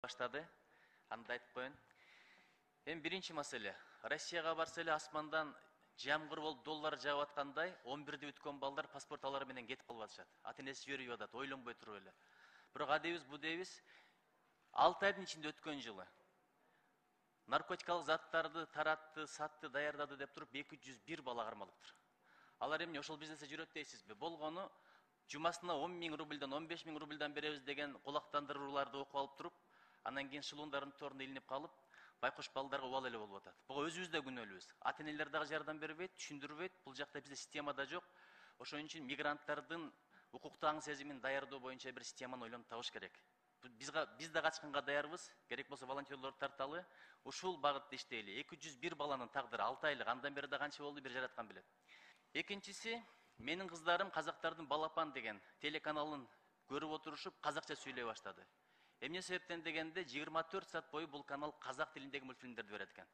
баштады. Аны да айтып коеюн. Эми биринчи маселе. Россияга барса эле асмандан жамгыр болуп доллар жаап аткандай 11-де өткөн балдар паспорт алары менен кетип калып атышат. Ата-энеси жибербей атат, ойлонбой туруп эле. Бирок адебиз бу дейбиз 6 айдын ичинде өткөн жылы наркотикалык заттарды таратты, сатты, даярдады деп туруп 201 бала кармалыптыр. Алар эмне ошол бизнесте жүрөт дейсизби? Болгону жумасына 10 000 рубльдан 15 000 рубльдан беребиз деген кулактандырууларды окуп алып туруп, анан кийин шылуундардын торуна илинип калып, байкош балдарга убал эле болуп атат. Буга өзүбүз да күнөөлүүбүз. Ата-энелер дагы жардам бербейт, түшүндүрбөйт. Бул жакта бизде система да жок. Ошон үчүн мигранттардын укуктуу аң сезимин даярдоо боюнча бир системаны ойлонуп табыш керек. Биз да качканга даярбыз. Керек болсо волонтерлорду тарталы. Ушул багытта иштейли. 201 баланын тагдыры 6 айлык. Андан бери да канча болду, бир жараткан билет. Экинчиси, менин кыздарым Казактардын Балапан деген телеканалын көрүп отурушуп, казакча сүйлөй баштады. Эмне себептен дегенде 24 саат бою бул канал казак тилиндеги мультфильмдерди берет экен.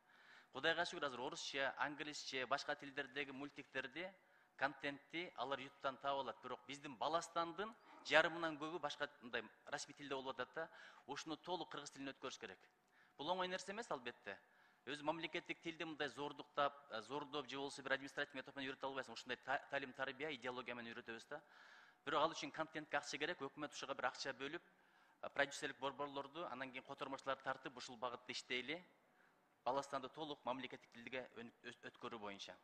Кудайга шүгүр, азыр орусча, англисче, башка тилдердеги мультиктерди, контентти алар ютубтан таап алат. Бирок биздин Баластандын жарымынан көбү башка мындай расмий тилде болуп атат да, ушуну толук кыргыз тилине өткөрүш керек. Бул оңой нерсе эмес албетте. Өзү мамлекеттик тилди мындай зордоп же болбосо бир административный метод менен үйрөтө албайсың. Ушундай талим тарбия, идеология менен үйрөтөбүз да. Бирок ал үчүн контентке акча керек, өкмөт ушуга бир акча бөлүп, продюсерлик борборлорду, анан кийин котормочуларды тартып ушул багытта иштейли. Баластанды толук мамлекеттик тилге өткөрүү боюнча.